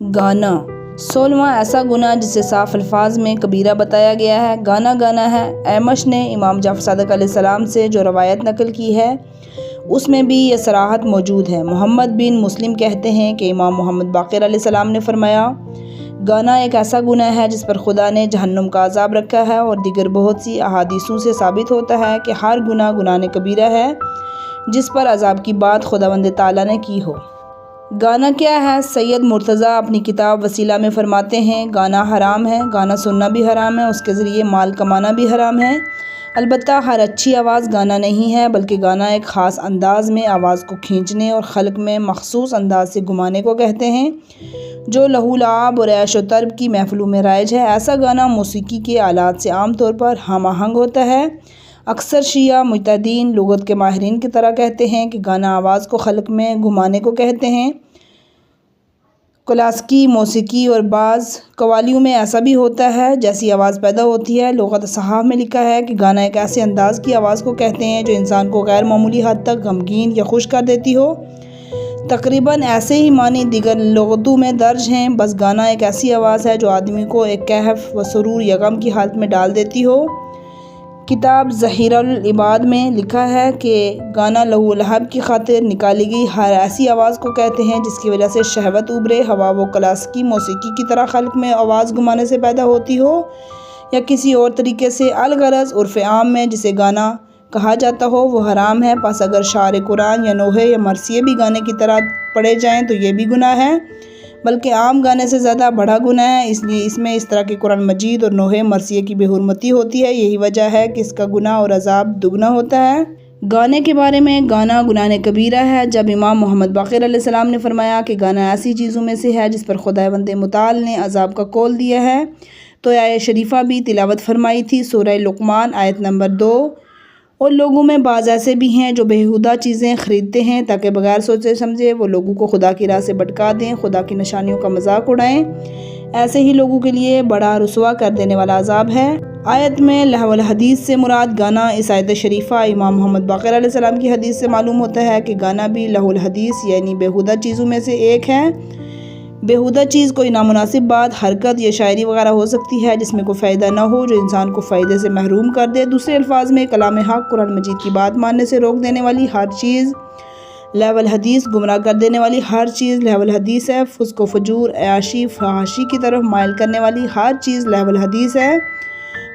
گانا 16واں ایسا گناہ جسے صاف الفاظ میں کبیرہ بتایا گیا ہے۔ گانا ہے۔ اعمش نے امام جعفر صادق علیہ السلام سے جو روایت نقل کی ہے اس میں بھی یہ صراحت موجود ہے۔ محمد بن مسلم کہتے ہیں کہ امام محمد باقر علیہ السلام نے فرمایا، گانا ایک ایسا گناہ ہے جس پر خدا نے جہنم کا عذاب رکھا ہے، اور دیگر بہت سی احادیثوں سے ثابت ہوتا ہے کہ ہر گناہ کبیرہ ہے جس پر عذاب کی بات خداوند تعالیٰ نے کی ہو۔ گانا کیا ہے؟ سید مرتضیٰ اپنی کتاب وسیلہ میں فرماتے ہیں، گانا حرام ہے، گانا سننا بھی حرام ہے، اس کے ذریعے مال کمانا بھی حرام ہے۔ البتہ ہر اچھی آواز گانا نہیں ہے، بلکہ گانا ایک خاص انداز میں آواز کو کھینچنے اور خلق میں مخصوص انداز سے گھمانے کو کہتے ہیں، جو لہو لعب اور عیش و طرب کی محفلوں میں رائج ہے۔ ایسا گانا موسیقی کے آلات سے عام طور پر ہم آہنگ ہوتا ہے۔ اکثر شیعہ مجتہدین لغت کے ماہرین کی طرح کہتے ہیں کہ گانا آواز کو خلق میں گھمانے کو کہتے ہیں۔ کلاسیکی موسیقی اور بعض قوالیوں میں ایسا بھی ہوتا ہے جیسی آواز پیدا ہوتی ہے۔ لغت صحاف میں لکھا ہے کہ گانا ایک ایسے انداز کی آواز کو کہتے ہیں جو انسان کو غیر معمولی حد تک غمگین یا خوش کر دیتی ہو۔ تقریباً ایسے ہی معنی دیگر لغتوں میں درج ہیں۔ بس گانا ایک ایسی آواز ہے جو آدمی کو ایک کیف و سرور یا غم کی حالت میں ڈال دیتی ہو۔ کتاب ظہیر العباد میں لکھا ہے کہ گانا لہو و لعب کی خاطر نکالی گئی ہر ایسی آواز کو کہتے ہیں جس کی وجہ سے شہوت ابھرے، ہوا وہ کلاسیکی موسیقی کی طرح خلق میں آواز گھمانے سے پیدا ہوتی ہو، یا کسی اور طریقے سے الغرض عرف عام میں جسے گانا کہا جاتا ہو وہ حرام ہے۔ پس اگر شعر قرآن یا نوحے یا مرثیے بھی گانے کی طرح پڑھے جائیں تو یہ بھی گناہ ہے، بلکہ عام گانے سے زیادہ بڑا گناہ ہے، اس لیے اس میں اس طرح کے قرآن مجید اور نوحے مرثیے کی بے حرمتی ہوتی ہے۔ یہی وجہ ہے کہ اس کا گناہ اور عذاب دگنا ہوتا ہے۔ گانے کے بارے میں، گانا گناہ کبیرہ ہے۔ جب امام محمد باقر علیہ السلام نے فرمایا کہ گانا ایسی چیزوں میں سے ہے جس پر خداوند متعال نے عذاب کا قول دیا ہے، تو آیت شریفہ بھی تلاوت فرمائی تھی، سورہ لقمان آیت نمبر 2۔ اور لوگوں میں بعض ایسے بھی ہیں جو بےہودہ چیزیں خریدتے ہیں تاکہ بغیر سوچے سمجھے وہ لوگوں کو خدا کی راہ سے بھٹکا دیں، خدا کی نشانیوں کا مذاق اڑائیں۔ ایسے ہی لوگوں کے لیے بڑا رسوا کر دینے والا عذاب ہے۔ آیت میں لہو الحدیث سے مراد گانا، اس آیت شریفہ امام محمد باقر علیہ السلام کی حدیث سے معلوم ہوتا ہے کہ گانا بھی لہو الحدیث یعنی بےہودہ چیزوں میں سے ایک ہے۔ بےہودہ چیز کوئی نامناسب بات، حرکت یا شاعری وغیرہ ہو سکتی ہے جس میں کوئی فائدہ نہ ہو، جو انسان کو فائدے سے محروم کر دے۔ دوسرے الفاظ میں کلام حق، قرآن مجید کی بات ماننے سے روک دینے والی ہر چیز لہو الحدیث، گمراہ کر دینے والی ہر چیز لہو الحدیث ہے۔ فسق و فجور، عیاشی، فحاشی کی طرف مائل کرنے والی ہر چیز لہو الحدیث ہے۔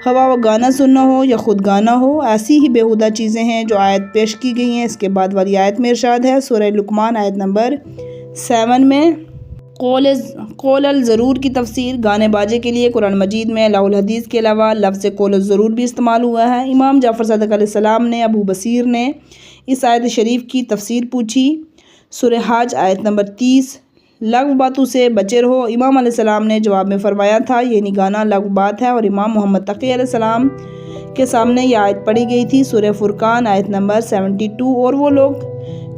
ہوا و گانا سننا ہو یا خود گانا ہو، ایسی ہی بےہودہ چیزیں ہیں جو آیت پیش کی گئی ہیں۔ اس کے بعد والی آیت میں ارشاد ہے، سورہ لقمان آیت نمبر 7 میں، قول الضرور کی تفسیر، گانے باجے کے لیے قرآن مجید میں لہو الحدیث کے علاوہ لفظ قول الضرور بھی استعمال ہوا ہے۔ امام جعفر صادق علیہ السلام نے ابو بصیر نے اس آیت شریف کی تفسیر پوچھی، سورہ حج آیت نمبر 30، لغو باتوں سے بچے رہو۔ امام علیہ السلام نے جواب میں فرمایا تھا، یعنی گانا لغو بات ہے، اور امام محمد تقی علیہ السلام کے سامنے یہ آیت پڑھی گئی تھی، سورہ فرقان آیت نمبر 72، اور وہ لوگ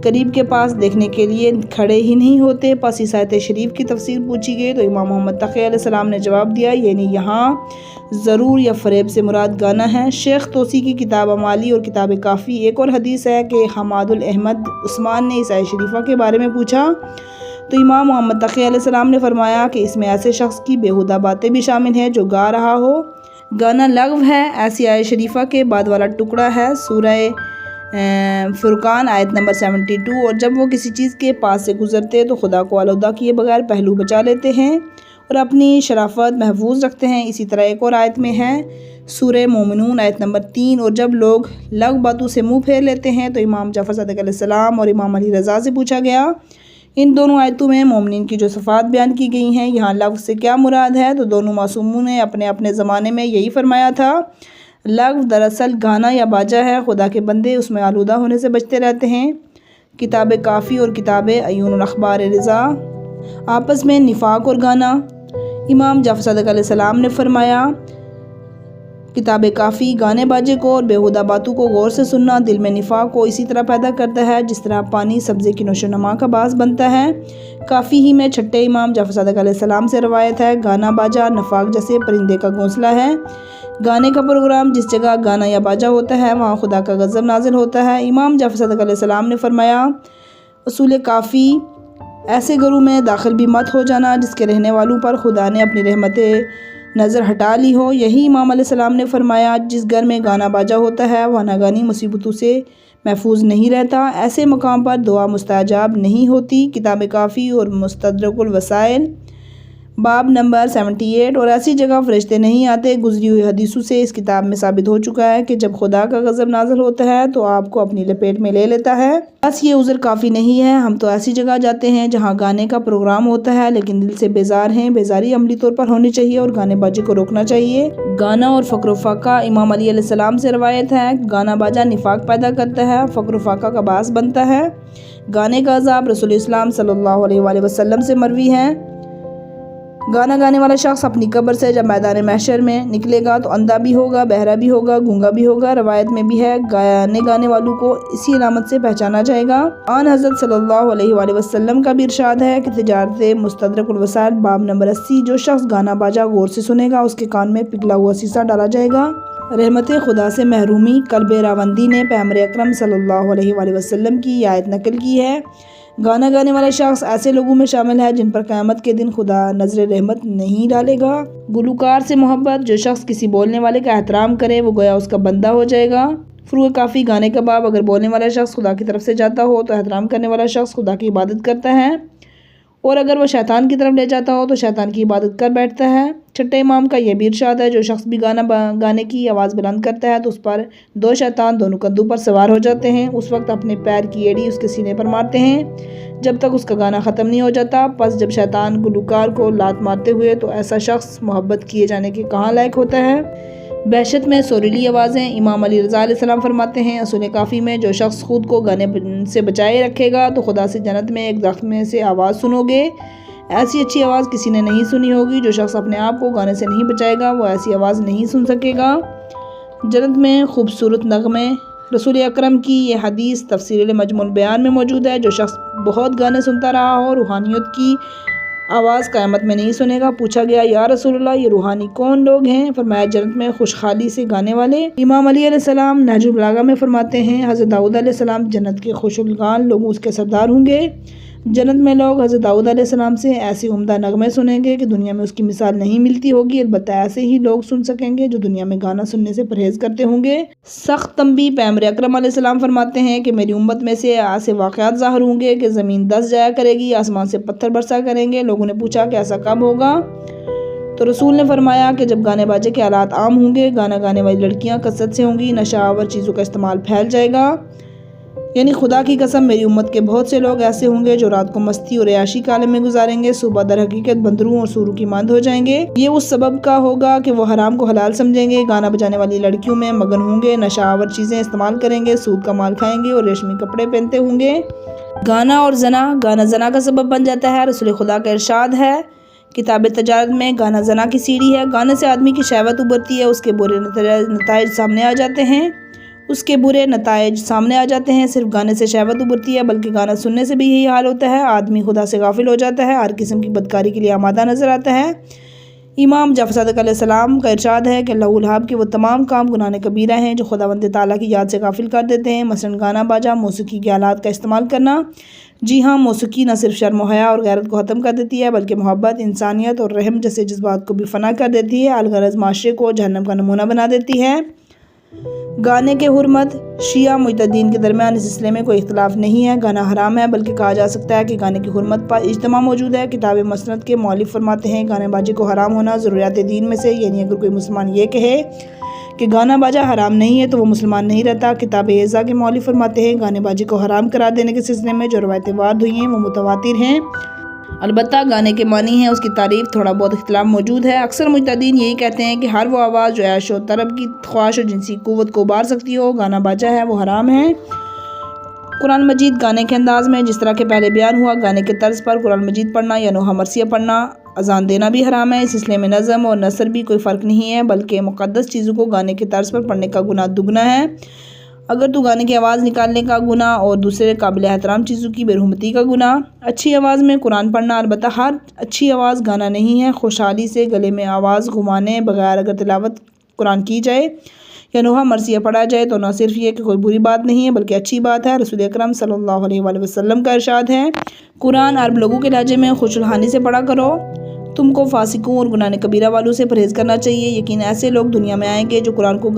قریب کے پاس دیکھنے کے لیے کھڑے ہی نہیں ہوتے۔ پس اس آیت شریف کی تفسیر پوچھی گئی تو امام محمد تقی علیہ السلام نے جواب دیا، یعنی یہاں ضرور یا فریب سے مراد گانا ہے۔ شیخ توسی کی کتاب امالی اور کتاب کافی ایک اور حدیث ہے کہ حماد الاحمد عثمان نے اس آیت شریفہ کے بارے میں پوچھا تو امام محمد تقی علیہ السلام نے فرمایا کہ اس میں ایسے شخص کی بےہودہ باتیں بھی شامل ہیں جو گا رہا ہو۔ گانا لغو ہے، ایسی آیت شریفہ کے بعد والا ٹکڑا ہے سورہ فرقان آیت نمبر 72، اور جب وہ کسی چیز کے پاس سے گزرتے تو خدا کو آلودہ کیے بغیر پہلو بچا لیتے ہیں اور اپنی شرافت محفوظ رکھتے ہیں۔ اسی طرح ایک اور آیت میں ہے، سورہ مومنون آیت نمبر 3، اور جب لوگ لغو باتوں سے منہ پھیر لیتے ہیں تو امام جعفر صادق علیہ السلام اور امام علی رضا سے پوچھا گیا، ان دونوں آیتوں میں مومنین کی جو صفات بیان کی گئی ہیں، یہاں لغو سے کیا مراد ہے؟ تو دونوں معصوموں نے اپنے اپنے زمانے میں یہی فرمایا تھا، لغو دراصل گانا یا باجا ہے، خدا کے بندے اس میں آلودہ ہونے سے بچتے رہتے ہیں۔ کتاب کافی اور کتاب عیون الاخبار رضا۔ آپس میں نفاق اور گانا، امام جعفر صادق علیہ السلام نے فرمایا، کتاب کافی، گانے باجے کو اور بےہودہ باتوں کو غور سے سننا دل میں نفاق کو اسی طرح پیدا کرتا ہے جس طرح پانی سبزے کی نشو و نما کا باعث بنتا ہے۔ کافی ہی میں چھٹے امام جعفر صادق علیہ السلام سے روایت ہے، گانا باجا نفاق جیسے پرندے کا گھونسلہ ہے۔ گانے کا پروگرام جس جگہ گانا یا باجا ہوتا ہے وہاں خدا کا غضب نازل ہوتا ہے۔ امام جعفر صادق علیہ السلام نے فرمایا، اصول کافی ایسے گھروں میں داخل بھی مت ہو جانا جس کے رہنے والوں پر خدا نے اپنی رحمت نظر ہٹا لی ہو۔ یہی امام علیہ السلام نے فرمایا، جس گھر میں گانا باجا ہوتا ہے وہ ناگانی مصیبتوں سے محفوظ نہیں رہتا۔ ایسے مقام پر دعا مستجاب نہیں ہوتی۔ کتاب کافی اور مستدرک الوسائل باب نمبر 78۔ اور ایسی جگہ فرشتے نہیں آتے۔ گزری ہوئی حدیثوں سے اس کتاب میں ثابت ہو چکا ہے کہ جب خدا کا غضب نازل ہوتا ہے تو آپ کو اپنی لپیٹ میں لے لیتا ہے۔ بس یہ عذر کافی نہیں ہے، ہم تو ایسی جگہ جاتے ہیں جہاں گانے کا پروگرام ہوتا ہے لیکن دل سے بیزار ہیں۔ بیزاری عملی طور پر ہونی چاہیے اور گانے بازی کو روکنا چاہیے۔ گانا اور فقر و فاقہ امام علیہ السلام سے روایت ہے، گانا باجا نفاق پیدا کرتا ہے، فقر و فاقہ کا باعث بنتا ہے۔ گانے کا عذاب رسول اسلام صلی اللہ علیہ وآلہ وسلم سے مروی ہے۔ گانا گانے والا شخص اپنی قبر سے جب میدان محشر میں نکلے گا تو اندھا بھی ہوگا، بہرا بھی ہوگا، گونگا بھی ہوگا۔ روایت میں بھی ہے گانے والوں کو اسی علامت سے پہچانا جائے گا۔ آن حضرت صلی اللہ علیہ وآلہ وسلم کا بھی ارشاد ہے کہ تجارت مستدرک الوسائل باب نمبر 80، جو شخص گانا باجا غور سے سنے گا اس کے کان میں پگھلا ہوا سیسا ڈالا جائے گا۔ رحمت خدا سے محرومی قلب راوندی نے پیغمبر اکرم صلی اللہ علیہ وآلہ وسلم کی یہ آیت نقل کی ہے۔ گانا گانے والا شخص ایسے لوگوں میں شامل ہے جن پر قیامت کے دن خدا نظر رحمت نہیں ڈالے گا۔ گلوکار سے محبت، جو شخص کسی بولنے والے کا احترام کرے وہ گویا اس کا بندہ ہو جائے گا۔ فروغ کافی گانے کا باب، اگر بولنے والا شخص خدا کی طرف سے جاتا ہو تو احترام کرنے والا شخص خدا کی عبادت کرتا ہے، اور اگر وہ شیطان کی طرف لے جاتا ہو تو شیطان کی عبادت کر بیٹھتا ہے۔ چھٹے امام کا یہ بھی ارشاد ہے، جو شخص بھی گانے کی آواز بلند کرتا ہے تو اس پر دو شیطان دونوں کندھوں پر سوار ہو جاتے ہیں، اس وقت اپنے پیر کی ایڑی اس کے سینے پر مارتے ہیں جب تک اس کا گانا ختم نہیں ہو جاتا۔ پس جب شیطان گلوکار کو لات مارتے ہوئے تو ایسا شخص محبت کیے جانے کے کہاں لائق ہوتا ہے۔ بہشت میں سریلی آوازیں، امام علی رضا علیہ السلام فرماتے ہیں اصول کافی میں، جو شخص خود کو گانے سے بچائے رکھے گا تو خدا سے جنت میں ایک درخت میں سے آواز سنو گے، ایسی اچھی آواز کسی نے نہیں سنی ہوگی۔ جو شخص اپنے آپ کو گانے سے نہیں بچائے گا وہ ایسی آواز نہیں سن سکے گا۔ جنت میں خوبصورت نغمے، رسول اکرم کی یہ حدیث تفسیر مجموع البیان میں موجود ہے۔ جو شخص بہت گانے سنتا رہا ہو، روحانیت کی آواز قیامت میں نہیں سنے گا۔ پوچھا گیا، یا رسول اللہ یہ روحانی کون لوگ ہیں؟ فرمایا، جنت میں خوشحالی سے گانے والے۔ امام علی علیہ السلام نہج البلاغہ میں فرماتے ہیں، حضرت داؤد علیہ السلام جنت کے خوش الگان لوگ اس کے سردار ہوں گے۔ جنت میں لوگ حضرت داؤد علیہ السلام سے ایسے عمدہ نغمے سنیں گے کہ دنیا میں اس کی مثال نہیں ملتی ہوگی، البتہ ایسے ہی لوگ سن سکیں گے جو دنیا میں گانا سننے سے پرہیز کرتے ہوں گے۔ سخت تنبیہ، پیغمبر اکرم علیہ السلام فرماتے ہیں کہ میری امت میں سے ایسے واقعات ظاہر ہوں گے کہ زمین دس جایا کرے گی، آسمان سے پتھر برسا کریں گے۔ لوگوں نے پوچھا کہ ایسا کب ہوگا؟ تو رسول نے فرمایا کہ جب گانے باجے کے آلات عام ہوں گے، گانا گانے والی لڑکیاں کثرت سے ہوں گی، نشہ آور چیزوں کا استعمال پھیل جائے گا۔ یعنی خدا کی قسم، میری امت کے بہت سے لوگ ایسے ہوں گے جو رات کو مستی اور عیاشی کے عالم میں گزاریں گے، صبح در حقیقت بندروں اور سوروں کی مانند ہو جائیں گے۔ یہ اس سبب کا ہوگا کہ وہ حرام کو حلال سمجھیں گے، گانا بجانے والی لڑکیوں میں مگن ہوں گے، نشہ آور چیزیں استعمال کریں گے، سود کا مال کھائیں گے اور ریشمی کپڑے پہنتے ہوں گے۔ گانا اور گانا زنا کا سبب بن جاتا ہے۔ رسول خدا کا ارشاد ہے کتاب تجارت میں، گانا زنا کی سیڑھی ہے۔ گانے سے آدمی کی شہوت ابھرتی ہے، اس کے برے نتائج سامنے آ جاتے ہیں۔ صرف گانے سے شہوت ابھرتی ہے بلکہ گانا سننے سے بھی یہی حال ہوتا ہے۔ آدمی خدا سے غافل ہو جاتا ہے، ہر قسم کی بدکاری کے لیے آمادہ نظر آتا ہے۔ امام جعفر صادق علیہ السلام کا ارشاد ہے کہ لہو الحاب کے وہ تمام کام گناہ کبیرہ ہیں جو خداوند تعالیٰ کی یاد سے غافل کر دیتے ہیں، مثلاً گانا باجا، موسیقی کے آلات کا استعمال کرنا۔ جی ہاں، موسیقی نہ صرف شرم و حیا اور غیرت کو ختم کر دیتی ہے بلکہ محبت، انسانیت اور رحم جیسے جذبات کو بھی فنا کر دیتی ہے، الغرض معاشرے کو جہنم کا نمونہ بنا دیتی ہے۔ گانے کے حرمت، شیعہ مجتہدین کے درمیان اس سلسلے میں کوئی اختلاف نہیں ہے، گانا حرام ہے، بلکہ کہا جا سکتا ہے کہ گانے کی حرمت پر اجتماع موجود ہے۔ کتاب مسند کے مؤلف فرماتے ہیں گانے بازی کو حرام ہونا ضروریات دین میں سے، یعنی اگر کوئی مسلمان یہ کہے کہ گانا باجا حرام نہیں ہے تو وہ مسلمان نہیں رہتا۔ کتاب اعزا کے مؤلف فرماتے ہیں گانے بازی کو حرام قرار دینے کے سلسلے میں جو روایتیں وارد ہوئی ہیں وہ متواتر ہیں، البتہ گانے کے معنی ہیں اس کی تعریف تھوڑا بہت اختلاف موجود ہے۔ اکثر مجتہدین یہی کہتے ہیں کہ ہر وہ آواز جو عیش و طرب کی خواہش اور جنسی قوت کو ابھار سکتی ہو، گانا باجا ہے، وہ حرام ہے۔ قرآن مجید گانے کے انداز میں، جس طرح کہ پہلے بیان ہوا، گانے کے طرز پر قرآن مجید پڑھنا یا نوحہ مرثیہ پڑھنا، اذان دینا بھی حرام ہے۔ اس سلسلے میں نظم اور نثر بھی کوئی فرق نہیں ہے، بلکہ مقدس چیزوں کو گانے کے طرز پر پڑھنے کا گناہ دگنا ہے۔ اگر تو گانے کی آواز نکالنے کا گناہ اور دوسرے قابل احترام چیزوں کی بے حرمتی کا گناہ۔ اچھی آواز میں قرآن پڑھنا، البتہ ہر اچھی آواز گانا نہیں ہے۔ خوشحالی سے گلے میں آواز گھمانے بغیر اگر تلاوت قرآن کی جائے یا نوحہ مرثیہ پڑھا جائے تو نہ صرف یہ کہ کوئی بری بات نہیں ہے بلکہ اچھی بات ہے۔ رسول اکرم صلی اللہ علیہ وآلہ وسلم کا ارشاد ہے، قرآن عرب لوگوں کے لہجے میں خوش الحانی سے پڑھا کرو۔ تم کو فاسقوں اور گناہ کبیرہ والوں سے پرہیز کرنا چاہیے۔ یقین ایسے لوگ دنیا میں آئیں گے جو قرآن کو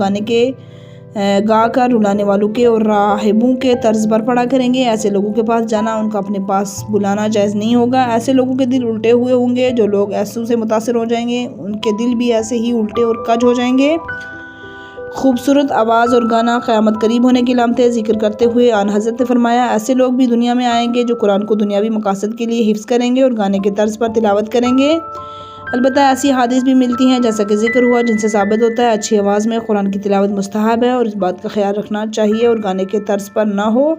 گا کر رلانے والوں کے اور راہبوں کے طرز پر پڑھا کریں گے۔ ایسے لوگوں کے پاس جانا ان کا اپنے پاس بلانا جائز نہیں ہوگا۔ ایسے لوگوں کے دل الٹے ہوئے ہوں گے۔ جو لوگ ایسوں سے متاثر ہو جائیں گے ان کے دل بھی ایسے ہی الٹے اور کج ہو جائیں گے۔ خوبصورت آواز اور گانا قیامت قریب ہونے کی علامتیں ذکر کرتے ہوئے آن حضرت نے فرمایا، ایسے لوگ بھی دنیا میں آئیں گے جو قرآن کو دنیاوی مقاصد کے لیے حفظ کریں گے اور گانے کے طرز پر تلاوت کریں گے۔ البتہ ایسی حدیث بھی ملتی ہیں جیسا کہ ذکر ہوا جن سے ثابت ہوتا ہے اچھی آواز میں قرآن کی تلاوت مستحب ہے اور اس بات کا خیال رکھنا چاہیے اور گانے کے طرز پر نہ ہو۔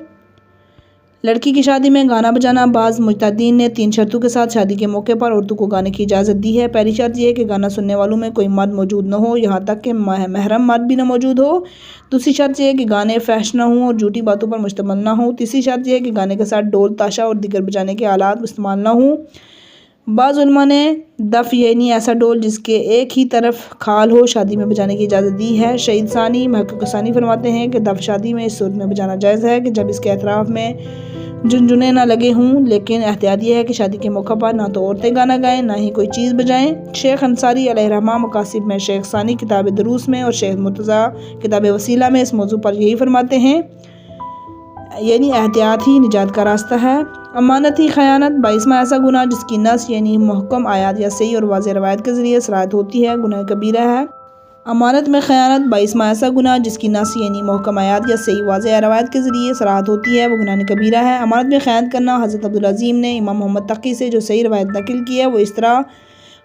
لڑکی کی شادی میں گانا بجانا، بعض مجتہدین نے 3 شرطوں کے ساتھ شادی کے موقع پر عورتوں کو گانے کی اجازت دی ہے۔ پہلی شرط یہ ہے کہ گانا سننے والوں میں کوئی مرد موجود نہ ہو، یہاں تک کہ محرم مرد بھی نہ موجود ہو۔ دوسری شرط یہ ہے کہ گانے فحش نہ ہوں اور جھوٹی باتوں پر مشتمل نہ ہوں۔ تیسری شرط یہ ہے کہ گانے کے ساتھ ڈول، تاشا اور دیگر بجانے کے آلات استعمال نہ ہوں۔ بعض علماء نے دف یعنی ایسا ڈول جس کے ایک ہی طرف کھال ہو شادی میں بجانے کی اجازت دی ہے۔ شہید ثانی محقق ثانی فرماتے ہیں کہ دف شادی میں اس صورت میں بجانا جائز ہے کہ جب اس کے اطراف میں جھنجھنے نہ لگے ہوں، لیکن احتیاط یہ ہے کہ شادی کے موقع پر نہ تو عورتیں گانا گائیں نہ ہی کوئی چیز بجائیں۔ شیخ انصاری علیہ الرحمہ مقاصد میں شیخ ثانی کتاب دروس میں اور شیخ مرتضیٰ کتاب وسیلہ میں اس موضوع پر یہی فرماتے ہیں، یعنی احتیاط ہی نجات کا راستہ ہے۔ امانت ہی خیانت بائیسواں ایسا گناہ جس کی نص یعنی محکم آیات یا صحیح اور واضح روایت کے ذریعے صراحت ہوتی ہے، گناہ کبیرہ ہے۔ امانت میں خیانت بائیسواں ایسا گناہ جس کی نص یعنی محکم آیات یا صحیح واضح روایت کے ذریعے صراحت ہوتی ہے، وہ گناہ کبیرہ ہے۔ امانت میں خیانت کرنا حضرت عبدالعظیم نے امام محمد تقی سے جو صحیح روایت نقل کی ہے وہ اس طرح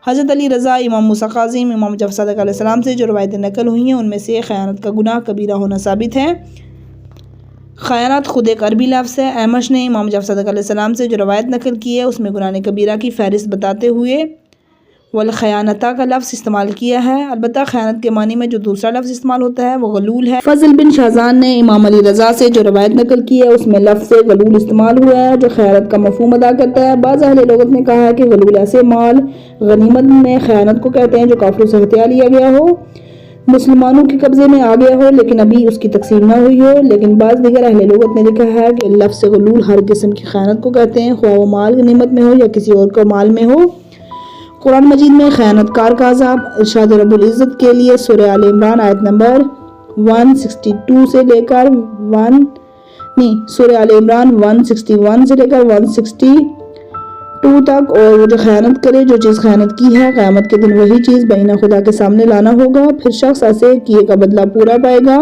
حضرت علی رضا، امام موسیٰ کاظم، امام جعفر صادق علیہ السلام سے جو روایتیں نقل ہوئی ہیں ان میں سے خیانت کا گناہ کبیرہ ہونا ثابت ہے۔ خیانت خود ایک عربی لفظ ہے۔ احمش نے امام جعفر صادق علیہ السلام سے جو روایت نقل کی ہے اس میں گناہ کبیرہ کی فہرست بتاتے ہوئے والخیانتہ کا لفظ استعمال کیا ہے۔ البتہ خیانت کے معنی میں جو دوسرا لفظ استعمال ہوتا ہے وہ غلول ہے۔ فضل بن شہزان نے امام علی رضا سے جو روایت نقل کی ہے اس میں لفظ غلول استعمال ہوا ہے جو خیانت کا مفہوم ادا کرتا ہے۔ بعض اہل لغت نے کہا ہے کہ غلول ایسے مال غنیمت میں خیانت کو کہتے ہیں جو کافروں سے ہتھیار لیا گیا ہو، مسلمانوں کے قبضے میں آ گیا ہو لیکن ابھی اس کی تقسیم نہ ہوئی ہو۔ لیکن بعض دیگر اہل لغت نے لکھا ہے کہ لفظ غلول ہر قسم کی خیانت کو کہتے ہیں، خواہ وہ مال غنیمت میں ہو یا کسی اور کو مال میں ہو۔ قرآن مجید میں خیانت کار کا عذاب ارشاد رب العزت کے لیے سورہ آل عمران آیت نمبر 162 سے لے کر سورہ آل عمران 161 سے لے کر 162 تک، اور وہ جو خیانت کرے، جو چیز خیانت کی ہے، قیامت کے دن وہی چیز بینہ خدا کے سامنے لانا ہوگا، پھر شخص ایسے کیے کا بدلہ پورا پائے گا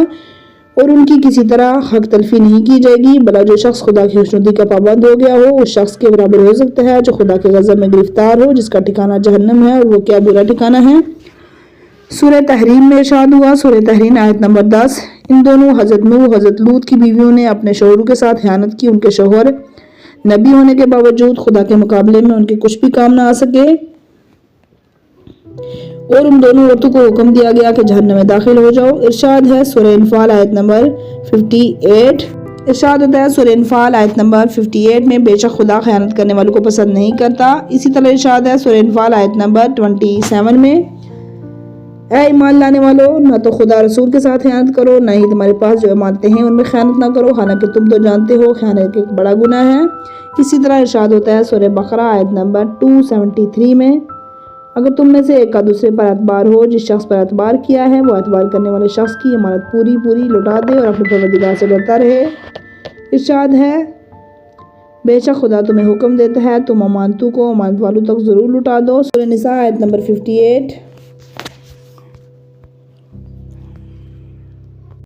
اور ان کی کسی طرح حق تلفی نہیں کی جائے گی۔ بھلا جو شخص خدا کی خوشنودی کا پابند ہو گیا ہو اس شخص کے برابر ہو سکتا ہے جو خدا کے غضب میں گرفتار ہو، جس کا ٹھکانہ جہنم ہے اور وہ کیا برا ٹھکانہ ہے۔ سورہ تحریم میں ارشاد ہوا، سورہ تحریم آیت نمبر 10، ان دونوں حضرت نوح حضرت لوط کی بیویوں نے اپنے شوہروں کے ساتھ خیانت کی۔ ان کے شوہر نبی ہونے کے باوجود خدا کے مقابلے میں ان کے کچھ بھی کام نہ آ سکے اور ان دونوں عورتوں کو حکم دیا گیا کہ جہنم میں داخل ہو جاؤ۔ ارشاد ہے سورہ انفال آیت نمبر 58، ارشاد ہوتا ہے سورہ انفال آیت نمبر 58 میں، بے شک خدا خیانت کرنے والوں کو پسند نہیں کرتا۔ اسی طرح ارشاد ہے سورہ انفال آیت نمبر 27 میں، اے ایمان لانے والو، نہ تو خدا رسول کے ساتھ خیانت کرو، نہ ہی تمہارے پاس جو امانتیں ہیں ان میں خیانت نہ کرو، حالانکہ تم تو جانتے ہو خیانت ایک بڑا گناہ ہے۔ اسی طرح ارشاد ہوتا ہے سورہ بقرہ آیت نمبر 273 میں، اگر تم میں سے ایک کا دوسرے پر اعتبار ہو، جس شخص پر اعتبار کیا ہے وہ اعتبار کرنے والے شخص کی امانت پوری لوٹا دے اور اپنے پروردگار سے ڈرتا رہے۔ ارشاد ہے بے شک خدا تمہیں حکم دیتا ہے تم امانتوں کو امانت والوں تک ضرور لوٹا دو۔ سورہ نساء آیت نمبر 58۔